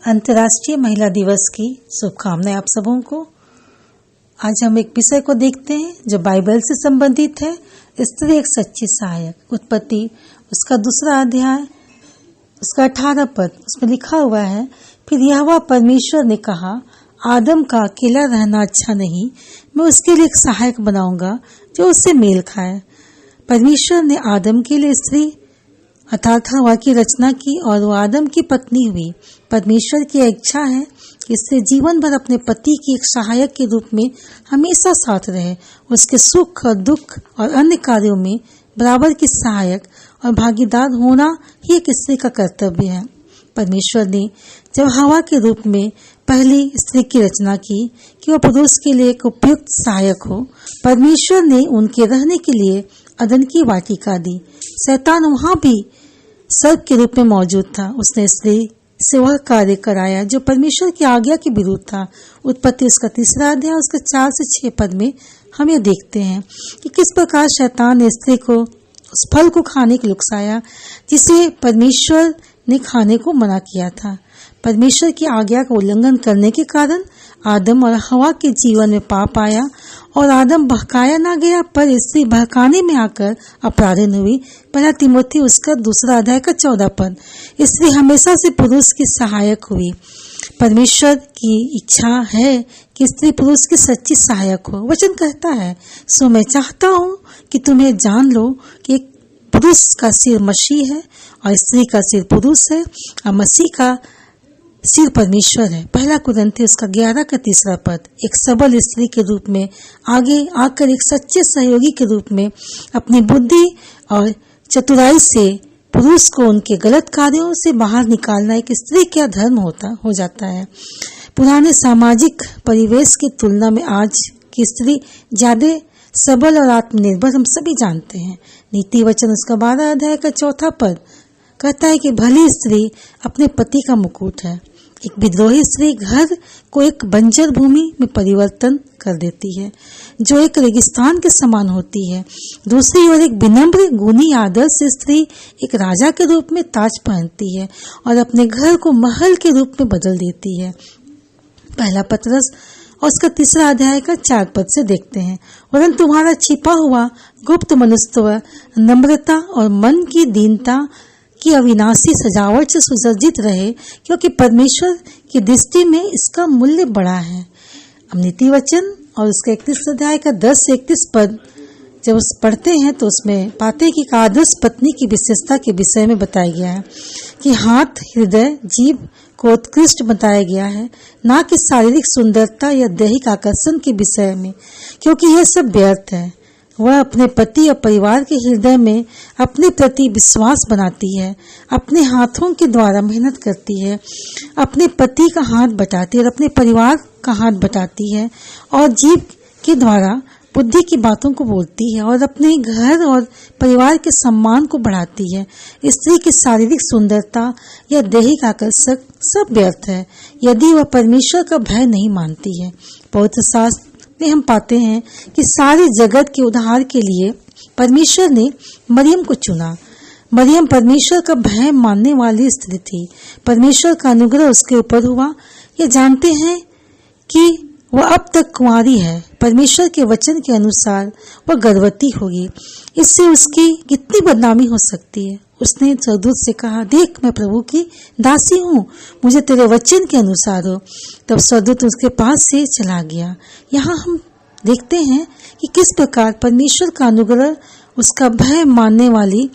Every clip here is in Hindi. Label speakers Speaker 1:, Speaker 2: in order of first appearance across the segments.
Speaker 1: अंतर्राष्ट्रीय महिला दिवस की शुभकामनाएं आप सबों को। आज हम एक विषय को देखते हैं जो बाइबल से संबंधित है। स्त्री एक सच्ची सहायक। उत्पत्ति उसका 2 अध्याय उसका 18 पद, उसमें लिखा हुआ है, फिर यहोवा परमेश्वर ने कहा, आदम का अकेला रहना अच्छा नहीं, मैं उसके लिए एक सहायक बनाऊंगा जो उससे मेल खाए। परमेश्वर ने आदम के लिए स्त्री अर्थात हवा की रचना की और वो आदम की पत्नी हुई। परमेश्वर की इच्छा है कि इससे जीवन भर अपने पति की एक सहायक के रूप में हमेशा साथ रहे। उसके सुख और दुख और अन्य कार्यों में बराबर की सहायक और भागीदार होना ही एक स्त्री का कर्तव्य है। परमेश्वर ने जब हवा के रूप में पहली स्त्री की रचना की कि वह पुरुष के लिए एक उपयुक्त सहायक हो, परमेश्वर ने उनके रहने के लिए अदन की वाटिका दी। शैतान वहां भी सर्प के रूप में मौजूद था। उसने स्त्री से वह कार्य कराया जो परमेश्वर की आज्ञा के विरुद्ध था। उत्पत्ति उसका 3 अध्याय उसका 4 से 6 पद में हम ये देखते हैं कि किस प्रकार शैतान ने स्त्री को उस फल को खाने के लिए उकसाया जिसे परमेश्वर ने खाने को मना किया था। परमेश्वर की आज्ञा का उल्लंघन करने के कारण आदम और हवा के जीवन में पाप आया और आदम बहकाया ना गया पर स्त्री बहकाने में आकर अपराधीन हुई। 1 तीमुथियुस उसका 2 अध्याय का 14 पद। स्त्री हमेशा से पुरुष की सहायक हुई। परमेश्वर की इच्छा है कि स्त्री पुरुष की सच्ची सहायक हो। वचन कहता है, सो मैं चाहता हूँ कि तुम्हें जान लो कि एक पुरुष का सिर मसीह है और स्त्री का सिर पुरुष है और मसीह का सिर परमेश्वर है। 1 कुरिन्थियों उसका 11 का 3 पद। एक सबल स्त्री के रूप में आगे आकर एक सच्चे सहयोगी के रूप में अपनी बुद्धि और चतुराई से पुरुष को उनके गलत कार्यों से बाहर निकालना एक स्त्री का धर्म हो जाता है। पुराने सामाजिक परिवेश की तुलना में आज की स्त्री ज्यादा सबल और आत्मनिर्भर हम सभी जानते हैं। नीति वचन उसका 12 अध्याय का 4 पद कहता है कि भली स्त्री अपने पति का मुकुट है। एक विद्रोही स्त्री घर को एक बंजर भूमि में परिवर्तन कर देती है जो एक रेगिस्तान के समान होती है। दूसरी ओर एक विनम्र गुणी आदर्श स्त्री एक राजा के रूप में ताज पहनती है और अपने घर को महल के रूप में बदल देती है। 1 पतरस और उसका 3 अध्याय का 4 पद से देखते हैं, वरन तुम्हारा छिपा हुआ गुप्त मनुष्यत्व नम्रता और मन की दीनता की अविनाशी सजावट से सुसज्जित रहे, क्योंकि परमेश्वर की दृष्टि में इसका मूल्य बड़ा है। हम नीति वचन और उसका 31 अध्याय का 10 से 31 पद जब उस पढ़ते हैं तो उसमें पाते हैं कि आदर्श पत्नी की विशेषता के विषय में बताया गया है कि हाथ, हृदय, जीभ को उत्कृष्ट बताया गया है, ना कि शारीरिक सुंदरता या दैहिक आकर्षण के विषय में, क्योंकि यह सब व्यर्थ है। वह अपने पति और परिवार के हृदय में अपने प्रति विश्वास बनाती है, अपने हाथों के द्वारा मेहनत करती है, अपने पति का हाथ बटाती है और अपने परिवार का हाथ बटाती है और जीभ के द्वारा बुद्धि की बातों को बोलती है और अपने घर और परिवार के सम्मान को बढ़ाती है। स्त्री की शारीरिक सुंदरता या दैहिक आकर्षक सब व्यर्थ है यदि वह परमेश्वर का भय नहीं मानती है। पवित्र शास्त्र में हम पाते हैं कि सारे जगत के उद्धार के लिए परमेश्वर ने मरियम को चुना। मरियम परमेश्वर का भय मानने वाली स्त्री थी। परमेश्वर का अनुग्रह उसके ऊपर हुआ। ये जानते हैं कि वह अब तक कुंवारी है। परमेश्वर के वचन के अनुसार वह गर्भवती होगी। इससे उसकी कितनी बदनामी हो सकती है। उसने स्वर्गदूत से कहा, देख मैं प्रभु की दासी हूँ, मुझे तेरे वचन के अनुसार हो। तब स्वर्गदूत उसके पास से चला गया। यहाँ हम देखते हैं कि किस प्रकार परमेश्वर का अनुग्रह उसका भय मानने वाली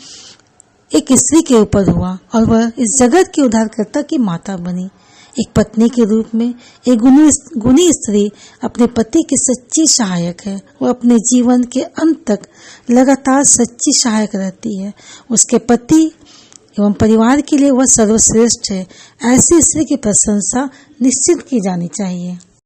Speaker 1: एक स्त्री के ऊपर हुआ और वह इस जगत के उद्धारकर्ता की माता बनी। एक पत्नी के रूप में एक गुणी स्त्री अपने पति की सच्ची सहायक है। वह अपने जीवन के अंत तक लगातार सच्ची सहायक रहती है। उसके पति एवं परिवार के लिए वह सर्वश्रेष्ठ है। ऐसी स्त्री की प्रशंसा निश्चित की जानी चाहिए।